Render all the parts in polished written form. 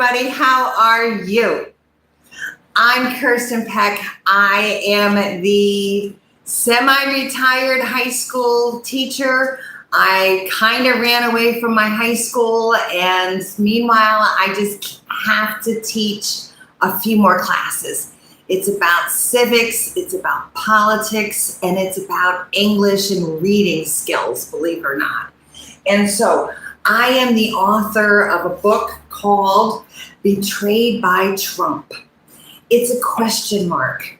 everybody. How are you? I'm Kirsten Peek. I am the semi-retired high school teacher. I kind of ran away from my high school, and meanwhile, I just have to teach a few more classes. It's about civics, it's about politics, and it's about English and reading skills, believe it or not. And so I am the author of a book called Betrayed by Trump. It's a question mark.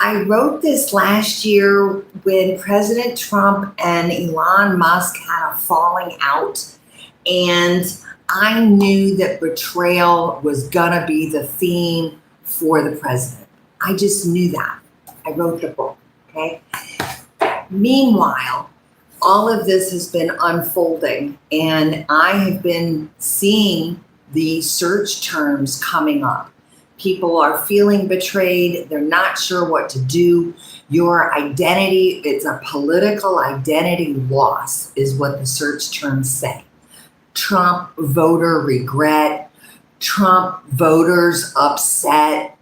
I wrote this last year when President Trump and Elon Musk had a falling out, and I knew that betrayal was gonna be the theme for the president. I just knew that. I wrote the book, okay? Meanwhile, all of this has been unfolding, and I have been seeing the search terms coming up. People are feeling betrayed. They're not sure what to do. Your identity, it's a political identity loss, is what the search terms say. Trump voter regret, Trump voters upset,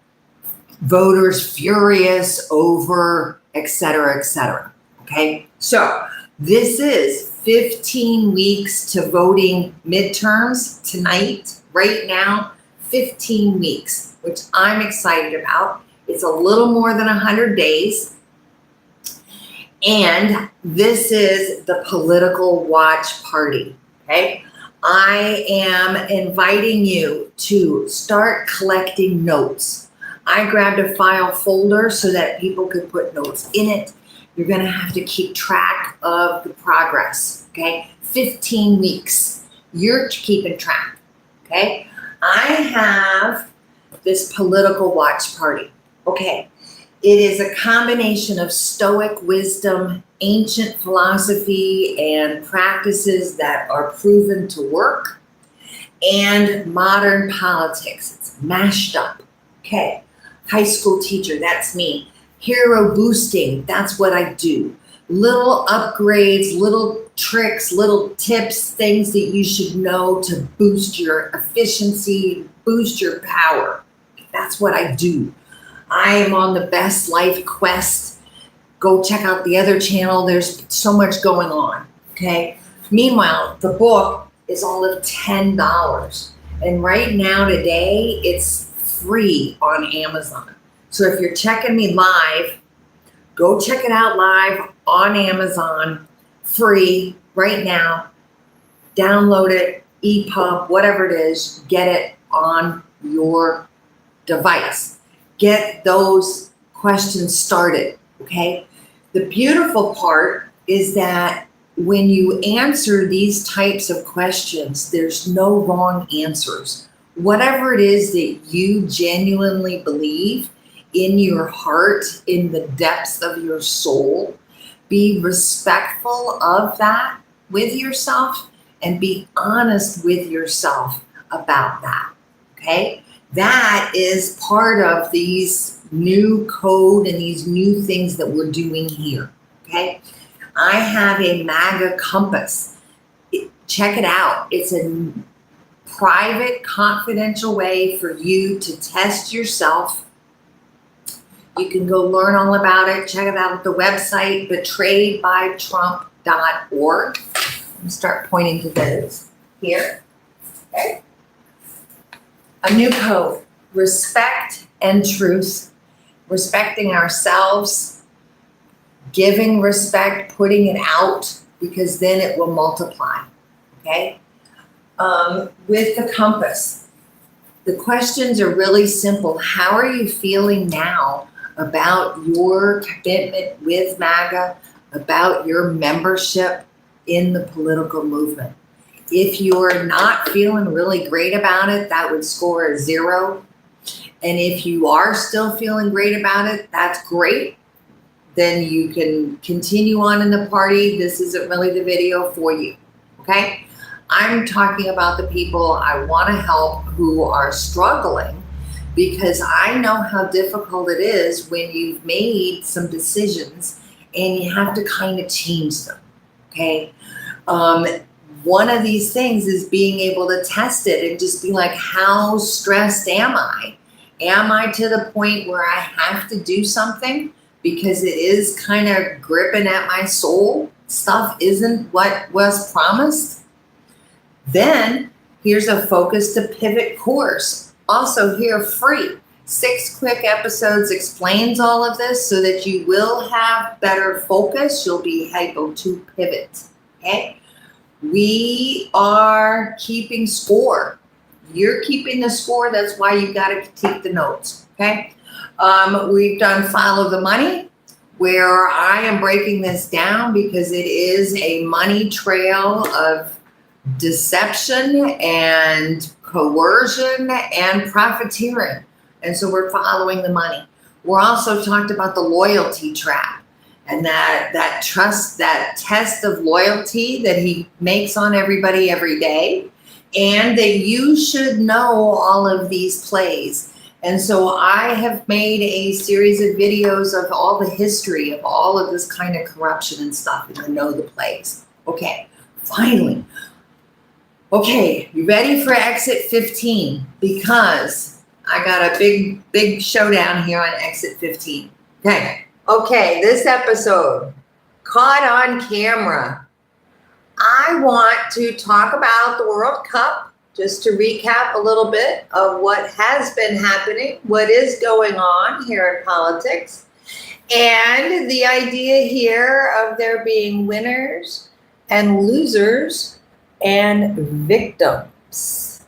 voters furious over, et cetera, okay? So this is 15 weeks to voting midterms tonight, right now, 15 weeks, which I'm excited about. It's a little more than 100 days. And this is the political watch party, okay? I am inviting you to start collecting notes. I grabbed a file folder so that people could put notes in it. You're gonna have to keep track of the progress, okay? 15 weeks, you're keeping track, okay? I have this political watch party, okay? It is a combination of Stoic wisdom, ancient philosophy, and practices that are proven to work, and modern politics. It's mashed up, okay? High school teacher, that's me. Hero boosting, that's what I do. Little upgrades, little tricks, little tips, things that you should know to boost your efficiency, boost your power. That's what I do. I am on the best life quest. Go check out the other channel. There's so much going on, okay? Meanwhile, the book is all of $10. And right now, today, it's free on Amazon. So if you're checking me live, go check it out live on Amazon, free right now. Download it, EPUB, whatever it is, get it on your device. Get those questions started, okay? The beautiful part is that when you answer these types of questions, there's no wrong answers. Whatever it is that you genuinely believe in your heart, in the depths of your soul, be respectful of that with yourself and be honest with yourself about that, okay? That is part of these new code and these new things that we're doing here, okay? I have a MAGA compass. Check it out. It's a private, confidential way for you to test yourself. You can go learn all about it. Check it out at the website, betrayedbytrump.org. Let me start pointing to those here, okay? A new code, respect and truth, respecting ourselves, giving respect, putting it out, because then it will multiply, okay? With the compass, the questions are really simple. How are you feeling now about your commitment with MAGA, about your membership in the political movement? If you're not feeling really great about it, that would score a 0. And if you are still feeling great about it, that's great. Then you can continue on in the party. This isn't really the video for you, okay? I'm talking about the people I want to help who are struggling, because I know how difficult it is when you've made some decisions and you have to kind of change them, okay? one of these things is being able to test it and just be like, how stressed am I? Am I to the point where I have to do something because it is kind of gripping at my soul? Stuff isn't what was promised. Then here's a focus to pivot course. Also here, free. 6 quick episodes explains all of this so that you will have better focus. You'll be able to pivot. Okay? We are keeping score. You're keeping the score. That's why you got to take the notes. Okay? We've done follow the money, where I am breaking this down because it is a money trail of deception and coercion and profiteering. And so we're following the money. We're also talked about the loyalty trap and that trust, that test of loyalty that he makes on everybody every day. And that you should know all of these plays. And so I have made a series of videos of all the history of all of this kind of corruption and stuff, and I know the plays. Okay, finally. Okay, you ready for exit 15? Because I got a big showdown here on exit 15. Okay, this episode, caught on camera. I want to talk about the World Cup, just to recap a little bit of what has been happening, what is going on here in politics, and the idea here of there being winners and losers and victims.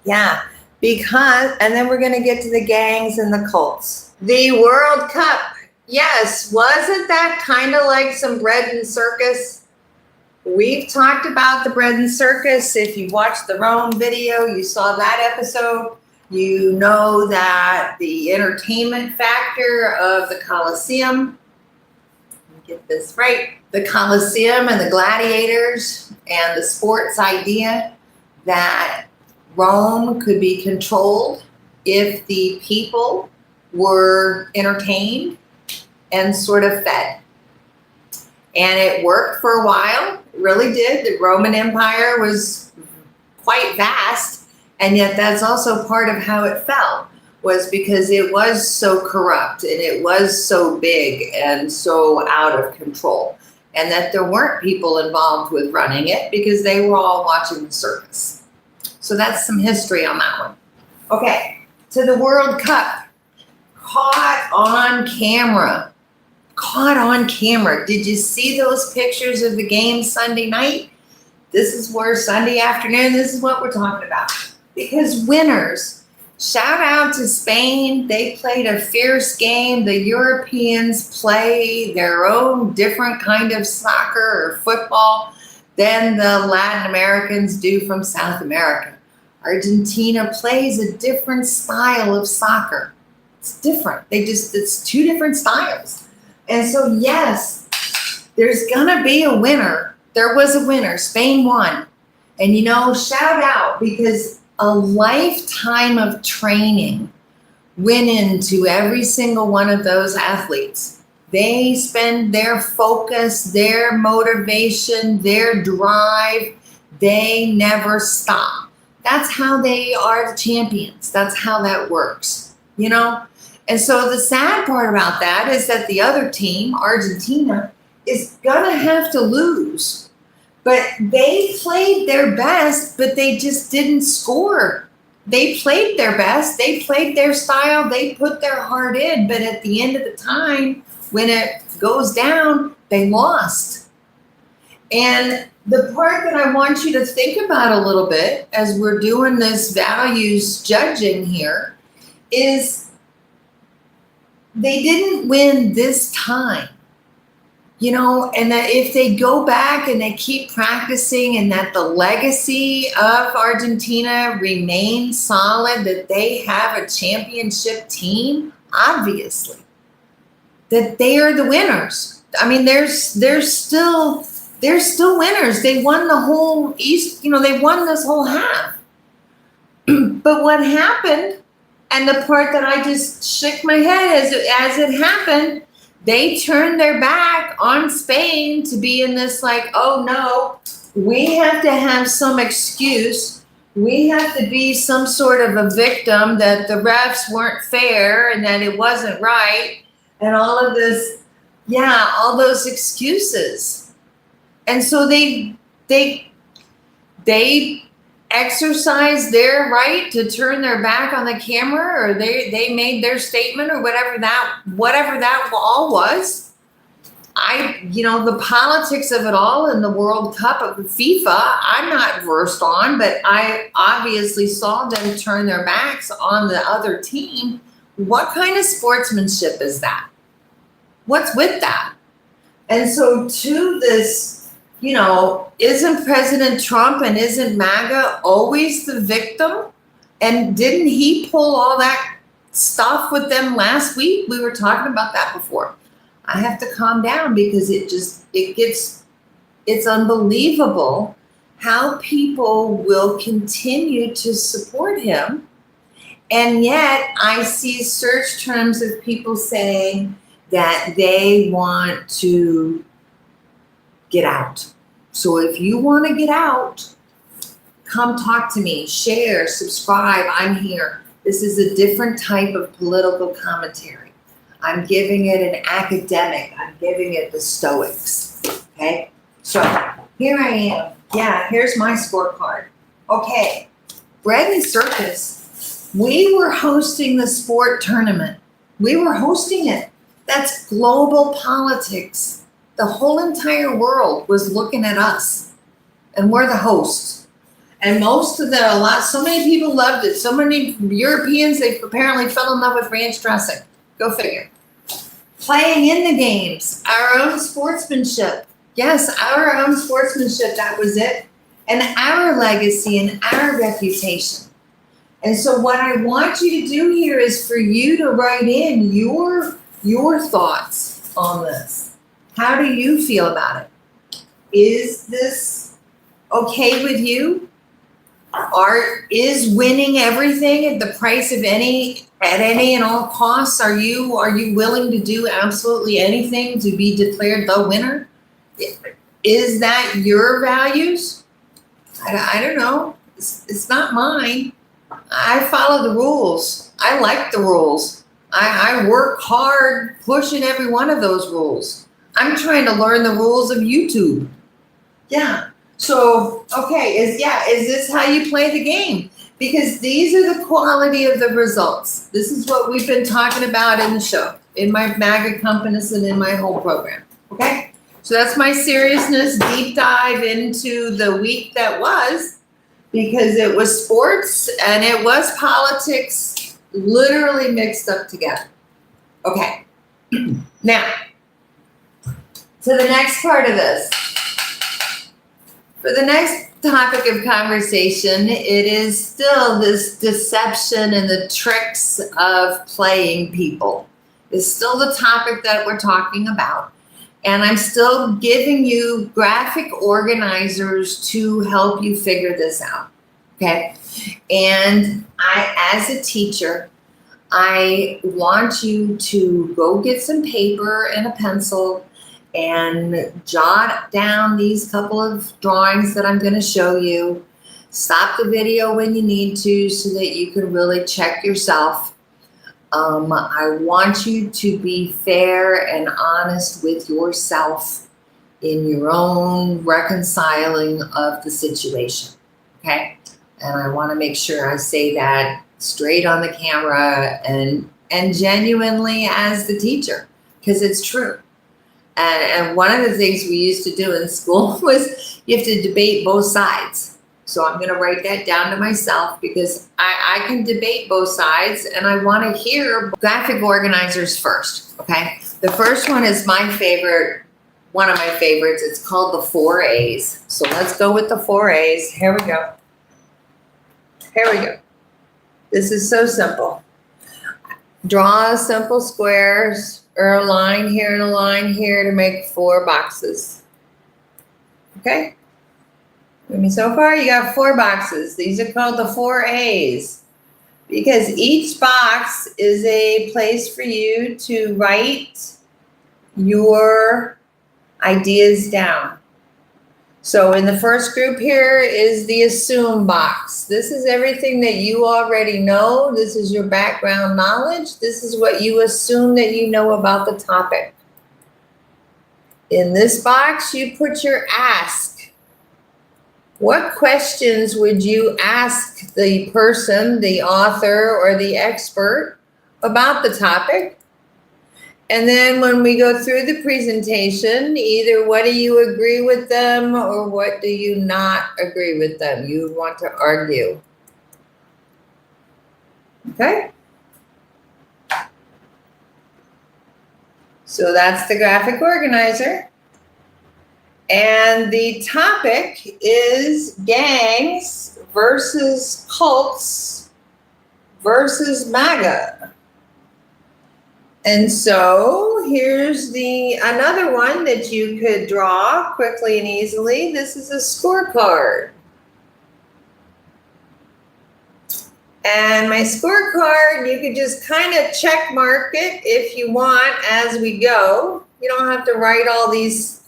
Yeah, because, and then we're going to get to the gangs and the cults. The World Cup, yes, wasn't that kind of like some bread and circus? We've talked about the bread and circus. If you watched the Rome video, you saw that episode. You know that the entertainment factor of the Colosseum, let me get this right, the Colosseum and the gladiators and the sports idea that Rome could be controlled if the people were entertained and sort of fed. And it worked for a while. It really did. The Roman Empire was quite vast, and yet that's also part of how it fell, was because it was so corrupt and it was so big and so out of control, and that there weren't people involved with running it because they were all watching the circus. So that's some history on that one. Okay, to the World Cup. Caught on camera. Caught on camera. Did you see those pictures of the game Sunday night? This is where Sunday afternoon, this is what we're talking about. Because winners, shout out to Spain. They played a fierce game. The Europeans play their own different kind of soccer or football than the Latin Americans do from South America. Argentina plays a different style of soccer. It's different. It's two different styles. And so, yes, there's going to be a winner. There was a winner. Spain won. And, you know, shout out, because a lifetime of training went into every single one of those athletes. They spend their focus, their motivation, their drive. They never stop. That's how they are the champions. That's how that works, you know? And so the sad part about that is that the other team, Argentina, is going to have to lose. But they played their best, but they just didn't score. They played their best. They played their style. They put their heart in. But at the end of the time, when it goes down, they lost. And the part that I want you to think about a little bit as we're doing this values judging here is, they didn't win this time, you know, and that if they go back and they keep practicing and that the legacy of Argentina remains solid, that they have a championship team, obviously, that they are the winners. I mean, they're still winners. They won the whole East, you know, they won this whole half. But what happened, and the part that I just shook my head as it happened, they turned their back on Spain to be in this like, oh no, We have to have some excuse. We have to be some sort of a victim that the refs weren't fair and that it wasn't right and all of this, all those excuses. And so they exercised their right to turn their back on the camera, or they made their statement, or whatever that all was. The politics of it all in the World Cup of FIFA, I'm not versed on, but I obviously saw them turn their backs on the other team. What kind of sportsmanship is that? What's with that? And so to this, isn't President Trump and isn't MAGA always the victim? And didn't he pull all that stuff with them last week? We were talking about that before. I have to calm down because it's unbelievable how people will continue to support him. And yet I see search terms of people saying that they want to get out. So if you want to get out, come talk to me, share, subscribe. I'm here. This is a different type of political commentary. I'm giving it an academic. I'm giving it the Stoics. Okay. So here I am. Yeah, here's my scorecard. Okay. Bread and Circus. We were hosting the sport tournament. We were hosting it. That's global politics. The whole entire world was looking at us, and we're the hosts. And so many people loved it. So many Europeans, they apparently fell in love with ranch dressing. Go figure. Playing in the games, our own sportsmanship. Yes, our own sportsmanship, that was it. And our legacy and our reputation. And so what I want you to do here is for you to write in your thoughts on this. How do you feel about it? Is this okay with you? Is winning everything at the price of any and all costs? Are you willing to do absolutely anything to be declared the winner? Is that your values? I don't know. It's not mine. I follow the rules. I like the rules. I work hard pushing every one of those rules. I'm trying to learn the rules of YouTube. Yeah. So, okay, is this how you play the game? Because these are the quality of the results. This is what we've been talking about in the show, in my MAGA compass and in my whole program, okay? So that's my seriousness deep dive into the week that was, because it was sports and it was politics literally mixed up together. Okay, now, to the next part of this. For the next topic of conversation, it is still this deception and the tricks of playing people. It's still the topic that we're talking about. And I'm still giving you graphic organizers to help you figure this out. Okay. And as a teacher, I want you to go get some paper and a pencil and jot down these couple of drawings that I'm going to show you. Stop the video when you need to so that you can really check yourself. I want you to be fair and honest with yourself in your own reconciling of the situation. Okay? And I want to make sure I say that straight on the camera and genuinely as the teacher, because it's true. And one of the things we used to do in school was you have to debate both sides. So I'm going to write that down to myself because I can debate both sides and I want to hear graphic organizers first. Okay. The first one is my favorite, one of my favorites. It's called the 4 A's. So let's go with the 4 A's. Here we go. Here we go. This is so simple. Draw simple squares or a line here and a line here to make 4 boxes. Okay? With me so far, you got 4 boxes. These are called the 4 A's because each box is a place for you to write your ideas down. So in the first group here is the assume box. This is everything that you already know. This is your background knowledge. This is what you assume that you know about the topic. In this box, you put your ask. What questions would you ask the person, the author, or the expert about the topic? And then when we go through the presentation, either what do you agree with them or what do you not agree with them? You want to argue. Okay? So that's the graphic organizer. And the topic is gangs versus cults versus MAGA. And so here's another one that you could draw quickly and easily. This is a scorecard. And my scorecard, you could just kind of check mark it if you want as we go. You don't have to write all these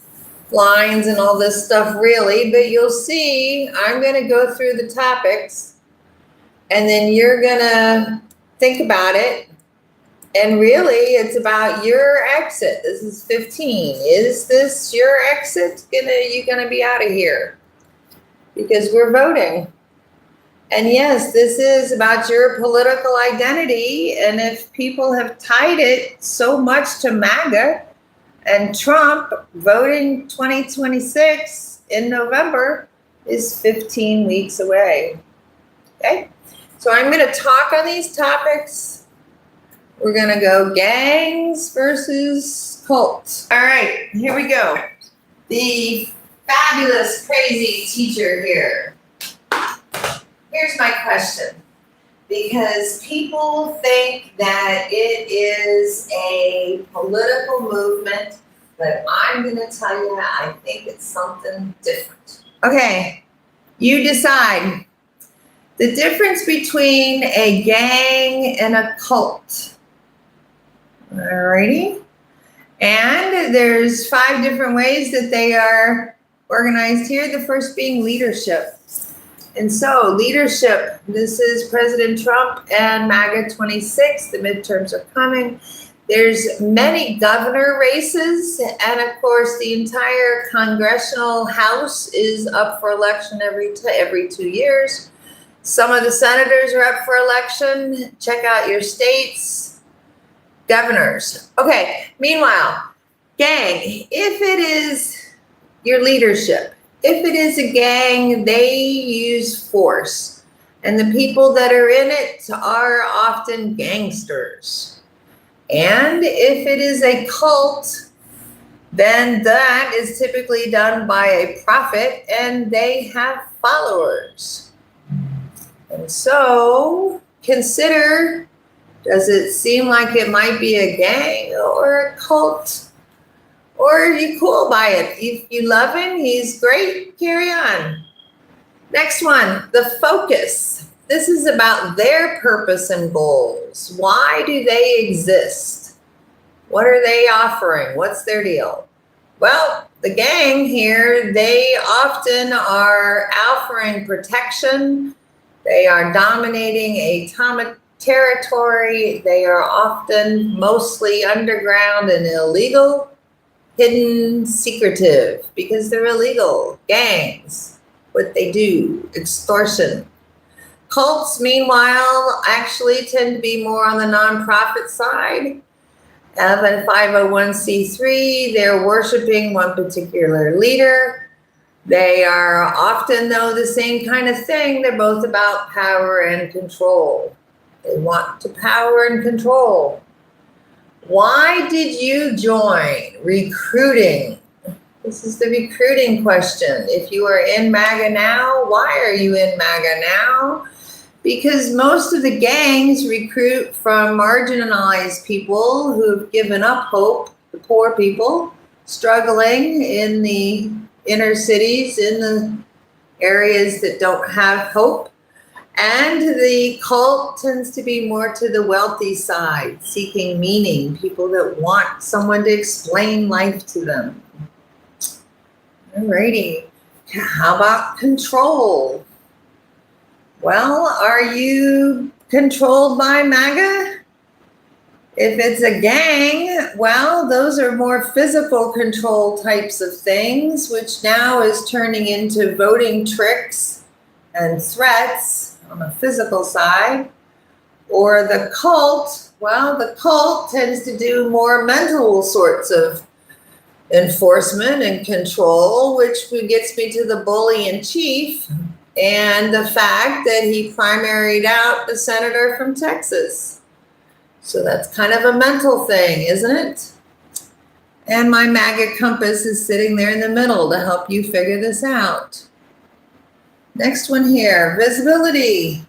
lines and all this stuff really, but you'll see I'm going to go through the topics and then you're going to think about it. And really, it's about your exit. This is 15. Is this your exit? You gonna be out of here? Because we're voting. And yes, this is about your political identity. And if people have tied it so much to MAGA and Trump, voting 2026 in November is 15 weeks away. Okay? So I'm gonna talk on these topics. We're going to go gangs versus cults. All right, here we go. The fabulous, crazy teacher here. Here's my question. Because people think that it is a political movement, but I'm going to tell you, I think it's something different. Okay, you decide. The difference between a gang and a cult. Alrighty. And there's 5 different ways that they are organized here. The first being leadership. And so leadership, this is President Trump and MAGA 26. The midterms are coming. There's many governor races. And of course, the entire congressional house is up for election every 2 years. Some of the senators are up for election. Check out your states. Governors. Okay, meanwhile, gang, if it is your leadership, if it is a gang, they use force. And the people that are in it are often gangsters. And if it is a cult, then that is typically done by a prophet and they have followers. And so consider, does it seem like it might be a gang or a cult? Or are you cool by it? If you love him, he's great, carry on. Next one, the focus. This is about their purpose and goals. Why do they exist? What are they offering? What's their deal? Well, the gang here, they often are offering protection. They are dominating a territory. They are often mostly underground and illegal, hidden, secretive, because they're illegal. Gangs, what they do, extortion. Cults, meanwhile, actually tend to be more on the nonprofit side. Of a 501c3, they're worshiping one particular leader. They are often, though, the same kind of thing. They're both about power and control. They want to power and control. Why did you join recruiting? This is the recruiting question. If you are in MAGA now, why are you in MAGA now? Because most of the gangs recruit from marginalized people who've given up hope, the poor people struggling in the inner cities, in the areas that don't have hope. And the cult tends to be more to the wealthy side, seeking meaning, people that want someone to explain life to them. Alrighty. How about control? Well, are you controlled by MAGA? If it's a gang, well, those are more physical control types of things, which now is turning into voting tricks and threats on the physical side. Or the cult, well, the cult tends to do more mental sorts of enforcement and control, which gets me to the bully in chief and the fact that he primaried out the senator from Texas. So that's kind of a mental thing, isn't it? And my MAGA compass is sitting there in the middle to help you figure this out. Next one here, visibility.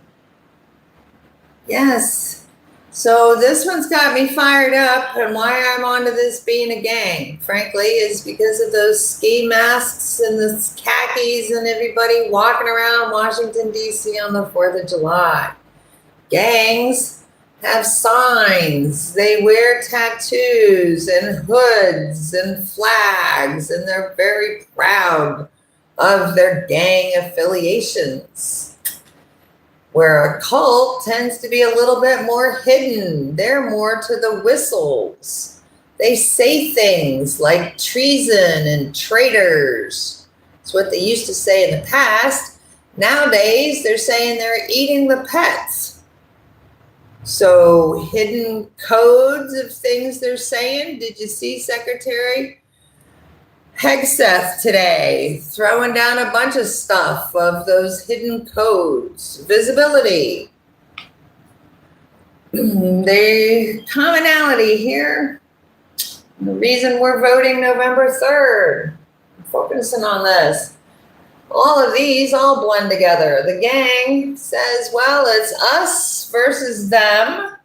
Yes. So this one's got me fired up, and why I'm onto this being a gang, frankly, is because of those ski masks and the khakis and everybody walking around Washington, D.C. on the 4th of July. Gangs have signs, they wear tattoos and hoods and flags, and they're very proud of their gang affiliations. Where a cult tends to be a little bit more hidden. They're more to the whistles. They say things like treason and traitors. It's what they used to say in the past. Nowadays, they're saying they're eating the pets. So hidden codes of things they're saying. Did you see Secretary Hegseth today throwing down a bunch of stuff of those hidden codes? Visibility. The commonality here, the reason we're voting November 3rd, I'm focusing on this. All of these all blend together. The gang says, well, it's us versus them.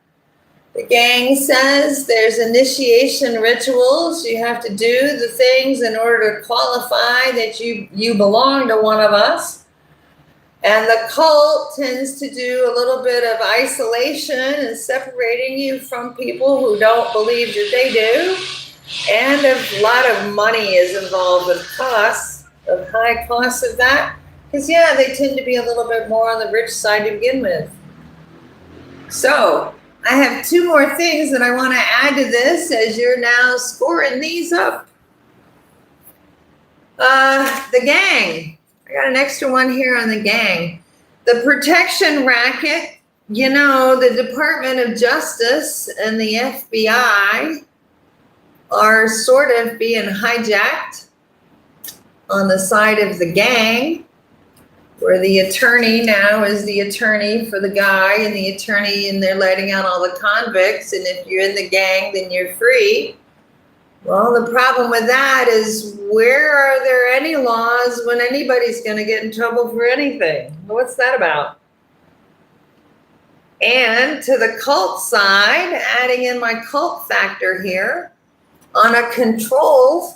The gang says there's initiation rituals. You have to do the things in order to qualify that you belong to one of us. And the cult tends to do a little bit of isolation and separating you from people who don't believe that they do. And a lot of money is involved with costs, of high costs of that. Because, yeah, they tend to be a little bit more on the rich side to begin with. So I have two more things that I want to add to this as you're now scoring these up. The gang. I got an extra one here on the gang. The protection racket. You know, the Department of Justice and the FBI are sort of being hijacked on the side of the gang, where the attorney now is the attorney for the guy and the attorney, and they're letting out all the convicts, and if you're in the gang, then you're free. Well, the problem with that is, where are there any laws when anybody's going to get in trouble for anything? What's that about? And to the cult side, adding in my cult factor here, on a control,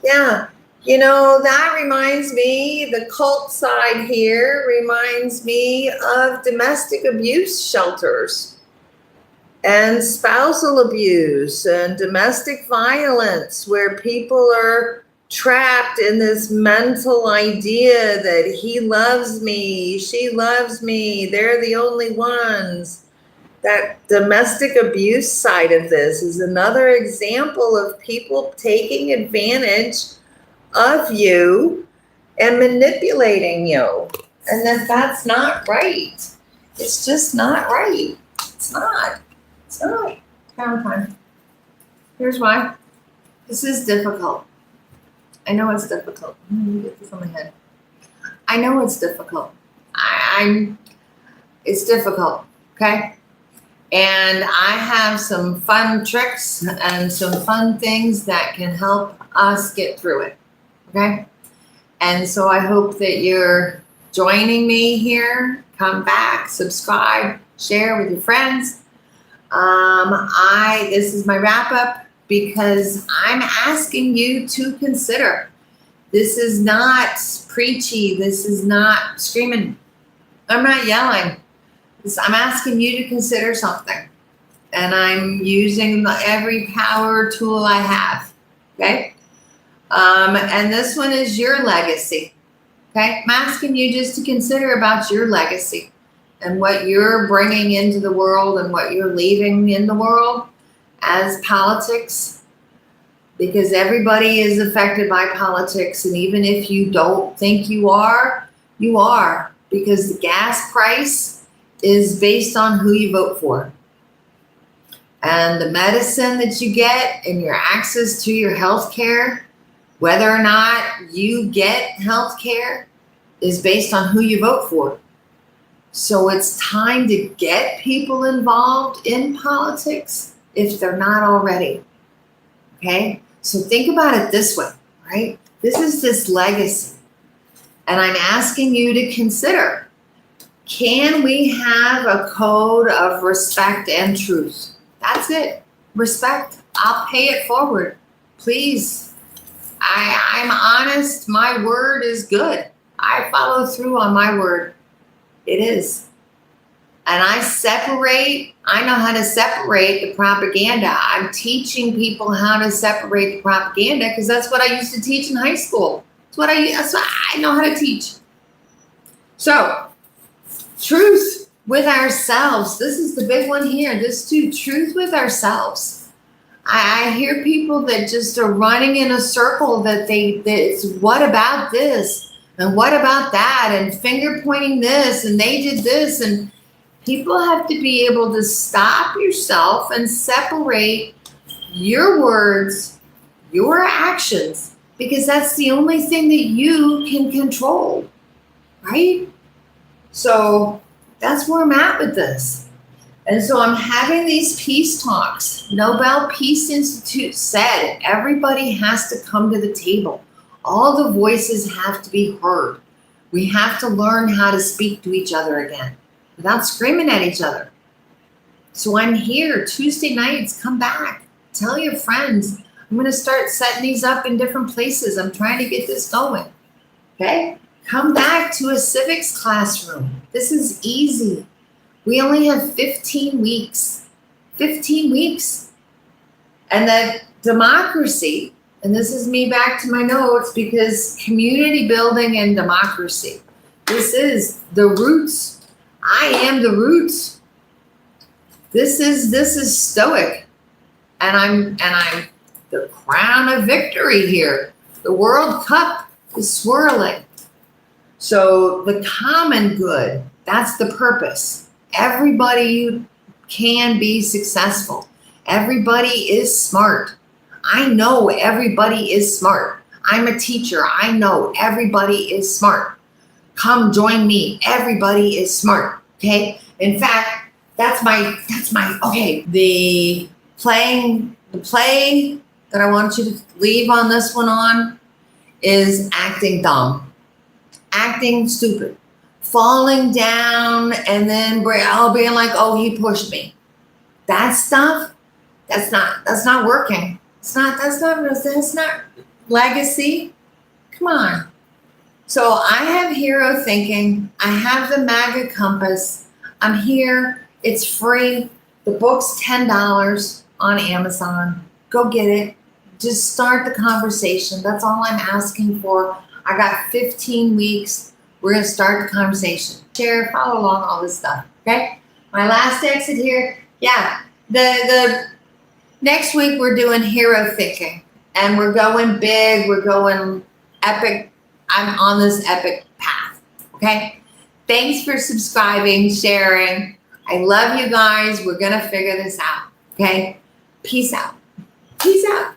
yeah, you know, that reminds me, the cult side here reminds me of domestic abuse shelters and spousal abuse and domestic violence, where people are trapped in this mental idea that he loves me, she loves me, they're the only ones. That domestic abuse side of this is another example of people taking advantage of you and manipulating you. And that's not right. It's just not right. It's not. Time. Here's why. This is difficult. I know it's difficult. Let me get this on my head. I know it's difficult. It's difficult, okay? And I have some fun tricks and some fun things that can help us get through it, okay? And so I hope that you're joining me here. Come back, subscribe, share with your friends. This is my wrap up, because I'm asking you to consider. This is not preachy. This is not screaming. I'm not yelling. I'm asking you to consider something. And I'm using every power tool I have. Okay? And this one is your legacy. Okay? I'm asking you just to consider about your legacy and what you're bringing into the world and what you're leaving in the world as politics, because everybody is affected by politics. And even if you don't think you are, because the gas price is based on who you vote for. And the medicine that you get and your access to your health care, whether or not you get health care, is based on who you vote for. So it's time to get people involved in politics if they're not already. Okay? So think about it this way, right? This is this legacy. And I'm asking you to consider, can we have a code of respect and truth? That's it. Respect. I'll pay it forward. Please. I'm honest. My word is good. I follow through on my word. It is. And I know how to separate the propaganda. I'm teaching people how to separate the propaganda because that's what I used to teach in high school. That's what I know how to teach. So, truth with ourselves. This is the big one here. This too, truth with ourselves. I hear people that just are running in a circle that it's what about this and what about that and finger pointing this and they did this, and people have to be able to stop yourself and separate your words, your actions, because that's the only thing that you can control, right? So that's where I'm at with this. And so I'm having these peace talks. Nobel Peace Institute said everybody has to come to the table. All the voices have to be heard. We have to learn how to speak to each other again without screaming at each other. So I'm here Tuesday nights. Come back. Tell your friends. I'm going to start setting these up in different places. I'm trying to get this going. Okay? Come back to a civics classroom. This is easy. We only have 15 weeks. 15 weeks. And that democracy, and this is me back to my notes, because community building and democracy. This is the roots. I am the roots. This is Stoic. And I'm the crown of victory here. The World Cup is swirling. So the common good, that's the purpose. Everybody can be successful. Everybody is smart. I know everybody is smart. I'm a teacher. I know everybody is smart. Come join me. Everybody is smart. Okay. In fact, that's my, okay. The play that I want you to leave on this one on is acting dumb. Acting stupid, falling down, and then being like, oh, he pushed me. That stuff, that's not working. That's not legacy. Come on. So I have hero thinking. I have the MAGA compass. I'm here. It's free. The book's $10 on Amazon. Go get it. Just start the conversation. That's all I'm asking for. I got 15 weeks. We're going to start the conversation. Share, follow along, all this stuff. Okay? My last exit here. Yeah. The next week we're doing hero thinking. And we're going big. We're going epic. I'm on this epic path. Okay? Thanks for subscribing, sharing. I love you guys. We're going to figure this out. Okay? Peace out. Peace out.